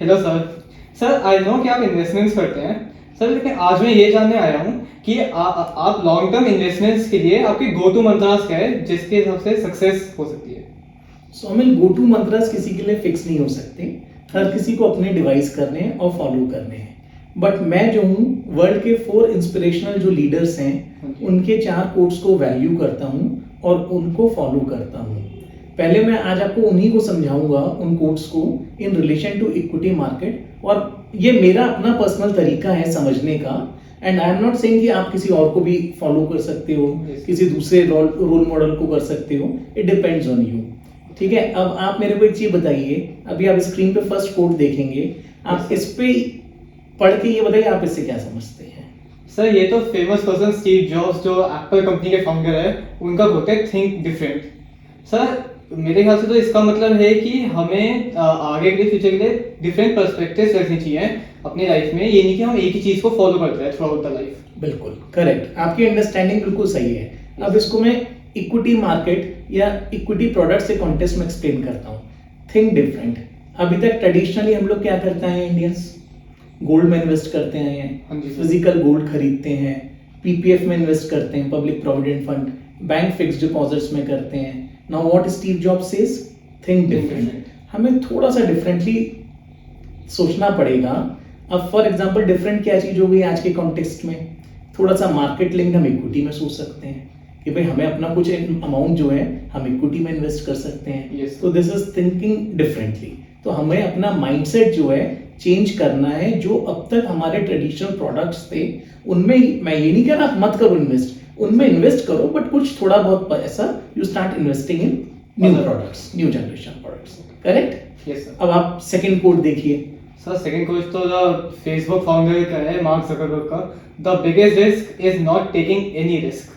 Hello sir. Sir I know कि आप investments करते हैं सर, लेकिन आज मैं ये जानने आया हूँ कि आप लॉन्ग टर्म इन्वेस्टमेंट्स के लिए आपकी गो टू मंत्रास क्या है जिसके हिसाब से सक्सेस हो सकती है। सो हमें गो टू मंत्रास किसी के लिए फिक्स नहीं हो सकते। हर किसी को अपने डिवाइस करने हैं और फॉलो करने हैं। बट मैं जो हूँ वर्ल्ड के 4 इंस्पिरेशनल जो लीडर्स हैं उनके 4 कोट्स को वैल्यू करता हूँ और उनको फॉलो करता हूँ। पहले मैं आज आपको उन्हीं को समझाऊंगा, उन कोट्स को in relation to equity market, और ये मेरा अपना पर्सनल तरीका है समझने का। And I am not saying कि आप किसी और को भी फॉलो कर सकते हो, किसी दूसरे रोल मॉडल को कर सकते हो। It depends on you. ठीक है, अब आप मेरे को एक चीज बताइए। अभी आप स्क्रीन पे फर्स्ट कोट देखेंगे, आप इस पे पढ़ के ये बताइए आप इससे क्या समझते हैं। सर ये तो फेमस पर्सन स्टीव जॉब्स जो एप्पल कंपनी के फाउंडर है उनका होता है थिंक डिफरेंट। सर मेरे ख्याल से तो इसका मतलब है कि हमें आगे के लिए फ्यूचर के लिए डिफरेंट पर्सपेक्टिव्स रखनी चाहिए अपनी लाइफ में। ये नहीं कि हम एक ही चीज को फॉलो करते हैं थ्रू आउट द लाइफ। बिल्कुल करेक्ट, आपकी अंडरस्टैंडिंग बिल्कुल सही है। अब इसको मैं इक्विटी मार्केट या इक्विटी प्रोडक्ट से कॉन्टेक्स्ट में एक्सप्लेन करता हूँ। Think different. अभी तक ट्रेडिशनली हम लोग क्या करते हैं, इंडियंस गोल्ड में इन्वेस्ट करते हैं, फिजिकल गोल्ड खरीदते हैं, पीपीएफ में इन्वेस्ट करते हैं, public provident fund, bank fixed deposits में करते हैं। Now what Steve job says, think different. हमें थोड़ा सा डिफरेंटली सोचना पड़ेगा। अब फॉर एग्जांपल डिफरेंट क्या चीज हो गई आज के कॉन्टेक्स्ट में, थोड़ा सा मार्केट लिंक हम इक्विटी में सोच सकते हैं कि भाई हमें अपना कुछ अमाउंट जो है हम इक्विटी में इन्वेस्ट कर सकते हैं। तो दिस इज थिंकिंग डिफरेंटली। तो हमें अपना माइंडसेट जो है चेंज करना है। जो अब तक हमारे ट्रेडिशनल प्रोडक्ट्स थे उनमें, मैं ये नहीं कह रहा आप मत करो इन्वेस्ट, उनमें इन्वेस्ट करो, बट कुछ थोड़ा बहुत पैसा you start investing in new products, new generation products. Correct. Yes sir. अब आप सेकंड कोड देखिए। सर सेकंड क्वेश्चन तो द फेसबुक फाउंडर का है, मार्क ज़करबर्ग का। The biggest risk is not taking any risk.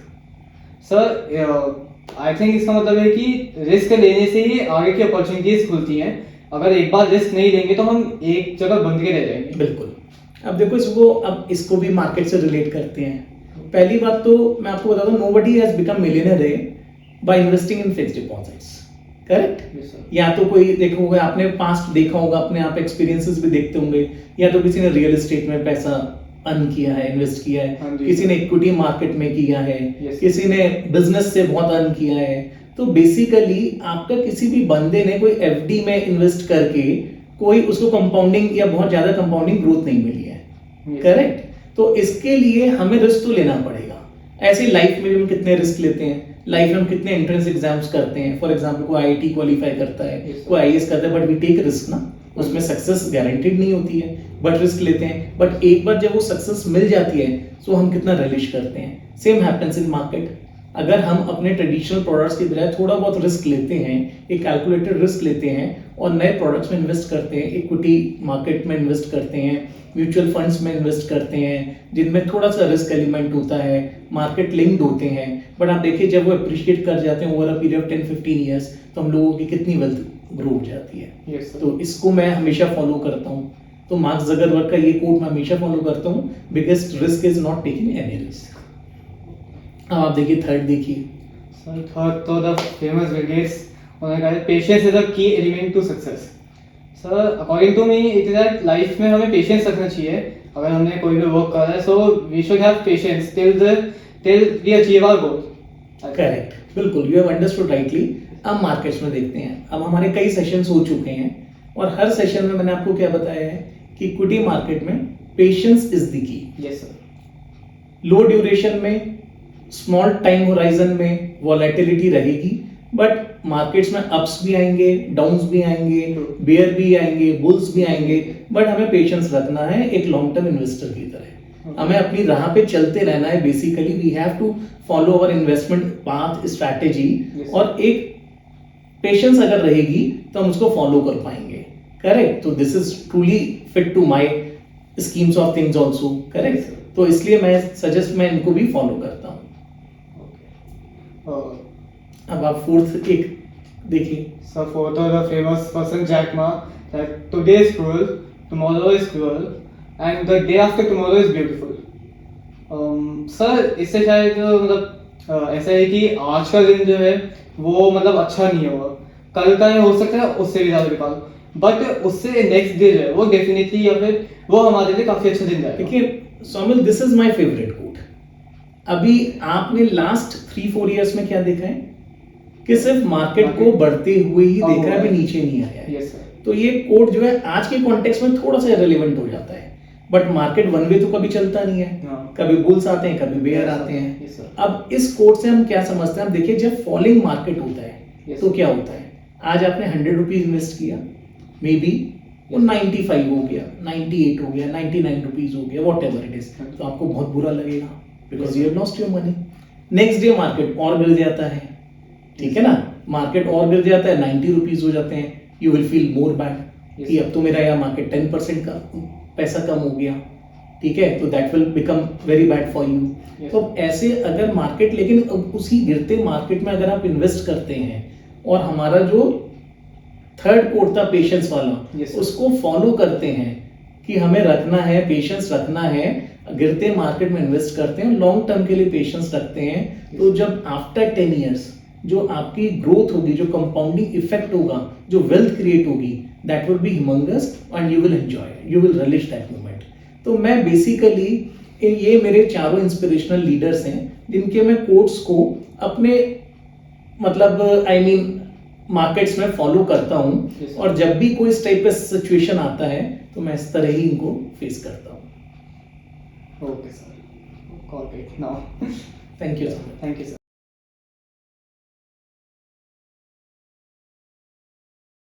Sir I think इसका मतलब है कि रिस्क लेने से ही आगे की अपॉर्चुनिटीज खुलती हैं। अगर एक बार रिस्क नहीं लेंगे तो हम एक जगह बंद के रह जाएंगे। बिल्कुल। अब देखो इसको, अब इसको भी मार्केट से रिलेट करते हैं। पहली बात तो मैं आपको बता दूं, nobody has become millionaire by investing in fixed deposits. Correct. या तो कोई देखो होगा, आपने पास्ट देखा होगा, अपने आप एक्सपीरियंसेस भी देखते होंगे, या तो किसी ने रियल एस्टेट में पैसा अर्न किया है, इन्वेस्ट किया है, किसी ने इक्विटी मार्केट में किया है, किसी ने बिजनेस से बहुत अर्न किया है। तो बेसिकली आपका किसी भी बंदे ने कोई एफडी में इन्वेस्ट करके कोई उसको कंपाउंडिंग या बहुत ज्यादा कंपाउंडिंग ग्रोथ नहीं मिली है। करेक्ट। तो इसके लिए हमें रिस्क तो लेना पड़ेगा। ऐसे लाइफ में भी हम कितने रिस्क लेते हैं, लाइफ में हम कितने एंट्रेंस एग्जाम्स करते हैं। फॉर एग्जांपल कोई आईआईटी क्वालिफाई करता है, कोई आईएएस करता है, बट वी टेक रिस्क ना, उसमें सक्सेस गारंटीड नहीं होती है, बट रिस्क लेते हैं। बट एक बार जब वो सक्सेस मिल जाती है तो हम कितना रिलिश करते हैं। Same happens in market. अगर हम अपने ट्रेडिशनल प्रोडक्ट्स की बजाय थोड़ा बहुत रिस्क लेते हैं, एक कैलकुलेटेड रिस्क लेते हैं और नए प्रोडक्ट्स में इन्वेस्ट करते हैं, इक्विटी मार्केट में इन्वेस्ट करते हैं, म्यूचुअल फंड्स में इन्वेस्ट करते हैं जिनमें थोड़ा सा रिस्क एलिमेंट होता है, मार्केट लिंक्ड होते हैं, बट आप देखिए जब वो अप्रिशिएट कर जाते हैं over a period of 10-15 years, तो हम लोगों की कितनी वेल्थ ग्रो हो जाती है। तो इसको मैं हमेशा फॉलो करता हूँ। तो मार्क ज़करबर्ग का ये कोट मैं हमेशा फॉलो करता हूँ, biggest risk is not taking any risk. अब आप देखिए थर्ड देखिए। सर थर्ड तो द फेमस बिल गेट्स, उन्होंने कहा patience is the key element to success. Sir according to me it is that life में हमें पेशेंस रखना चाहिए। अगर हमने कोई भी वर्क कर रहा है so we should have patience till we achieve our goal. Correct, बिल्कुल, यू हैव अंडरस्टूड राइटली। अब मार्केट्स में देखते हैं। अब हमारे कई सेशंस हो चुके हैं और हर सेशन में मैंने आपको क्या बताया है कि इक्विटी मार्केट में पेशेंस इज द की। Yes sir. लो ड्यूरेशन में, स्मॉल टाइम होराइजन में वॉलेटिलिटी रहेगी, बट मार्केट्स में अप्स भी आएंगे, डाउन्स भी आएंगे, बेयर भी आएंगे, बुल्स भी आएंगे, बट हमें पेशेंस रखना है एक लॉन्ग टर्म इन्वेस्टर की तरह। हमें अपनी राह पे चलते रहना है। Basically we have to follow our investment path strategy, और एक पेशेंस अगर रहेगी तो हम उसको फॉलो कर पाएंगे। करेक्ट। तो this is truly fit to my schemes of things also. Correct. तो इसलिए मैं इनको भी फॉलो करता हूँ। अब आप फोर्थ एक देखिए। Sir fourth the famous person Jack Ma, that today is cruel, tomorrow is cruel and the day after tomorrow is beautiful. Sir इससे शायद मतलब ऐसा है कि आज का दिन जो है वो मतलब अच्छा नहीं होगा, कल का हो सकता है उससे भी ज़्यादा बेकार। बट उससे नेक्स्ट डे जो है वो डेफिनेटली या फिर वो हमारे लिए काफी अच्छा दिन जाएगा। देखिए Somil, this is my favourite coat. अभी आपने लास्ट 3-4 इयर्स में क्या देखा है कि सिर्फ मार्केट को बढ़ते हुए ही देखा है, अभी नीचे नहीं आया है। Yes sir. तो ये कोट जो है आज के कॉन्टेक्स्ट में थोड़ा सा इरेलेवेंट हो जाता है, बट मार्केट वन वे तो कभी चलता नहीं है, हाँ। कभी बुल्स आते हैं कभी बेयर आते हैं। Yes, sir. अब इस कोट से हम क्या समझते हैं, हम देखिए जब फॉलिंग मार्केट होता है Yes, तो sir. क्या होता है, आज आपने 100 रुपीज इन्वेस्ट किया, मे बी वो 95 हो गया, 98 हो गया, 99 रुपीज हो गया, वॉट एवर इट इज, तो आपको बहुत बुरा लगेगा because you have lost your money. Next day market और गिर जाता है, ठीक है ना, मार्केट और गिर जाता है, 90 रुपीज हो जाते हैं, you will feel more bad कि अब तो मेरा यह मार्केट 10% का पैसा कम हो गया, ठीक है, तो that will become very bad for you. तो ऐसे अगर मार्केट, लेकिन उसी गिरते मार्केट में अगर आप इन्वेस्ट करते हैं और हमारा जो थर्ड कोट था पेशेंस वाला, Yes, उसको फॉलो करते हैं कि हमें रखना है, पेशेंस रखना है, गिरते मार्केट में इन्वेस्ट करते हैं, लॉन्ग टर्म के लिए पेशेंस रखते हैं, तो जब आफ्टर 10 इयर्स जो आपकी ग्रोथ होगी, जो कंपाउंडिंग इफेक्ट होगा, जो वेल्थ क्रिएट होगी, that will be humongous and you will enjoy, you will relish that moment. तो मैं बेसिकली ये मेरे चारों इंस्पिरेशनल लीडर्स हैं जिनके मैं कोट्स को अपने मतलब आई मीन मार्केट्स में फॉलो करता हूँ। Yes, sir. और जब भी कोई इस टाइप का सिचुएशन आता है तो मैं इस तरह ही इनको फेस करता हूँ। Okay sir, call it now. Thank you. Thank you sir.